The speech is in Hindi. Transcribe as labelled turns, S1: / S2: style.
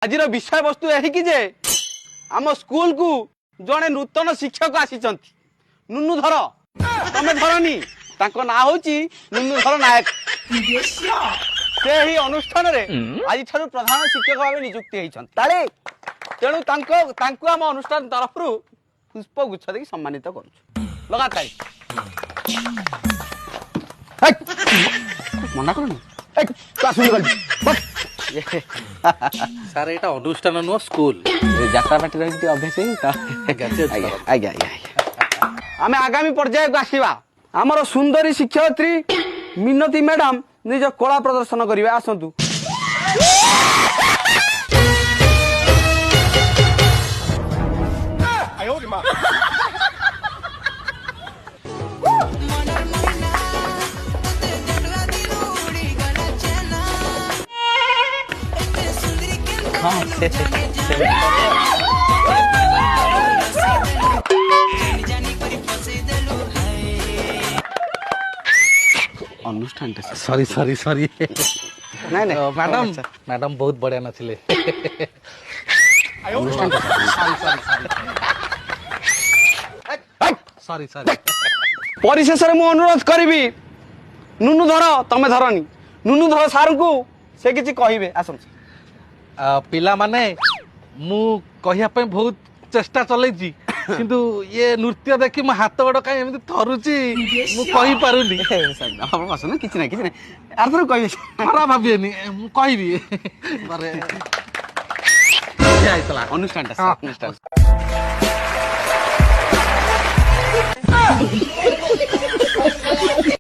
S1: आज विषय वस्तु यही कि जे आम स्कूल को जड़े नूतन शिक्षक आसीचंती नुनुधर तमे धरनी तांको ना होची नुनुधर नायक से ही अनुष्ठान रे आज ठारू प्रधान शिक्षक भाव नियुक्ति होइछंती ताले तेणु तांको आम अनुष्ठान तरफ पुष्प गुच्छ देकी सम्मानित करूछु लगातार मना करूनी
S2: सार एटा अनुष्ठान नुह स्कूल
S1: यात्रा पार्टी रही अभ्यास आज्ञा आम आगामी पर्याय को आसवा आमर सुंदरी शिक्षयित्री मिनती मैडम निज कला प्रदर्शन करेंगे आसतु अनुष्ठान
S2: सॉरी सॉरी सॉरी
S1: नहीं नहीं
S2: मैडम मैडम बहुत बढ़िया नाचिले सॉरी सॉरी
S1: परिशेष मु अनुरोध करी नुनु धर तमे धरनी नुनु धर सार को से किसी कहे आसम
S2: पिला माने मु कहिया पे बहुत चेष्टा चलैची किंतु ये नृत्य देखि मो हाथ गोड़ कहीं एमती थरुची मु कहि पारुनी
S1: बसन किसी ना किसी ना आर कह
S2: खराब भाबिएनी मु कहबी बारे
S1: अनुष्ठान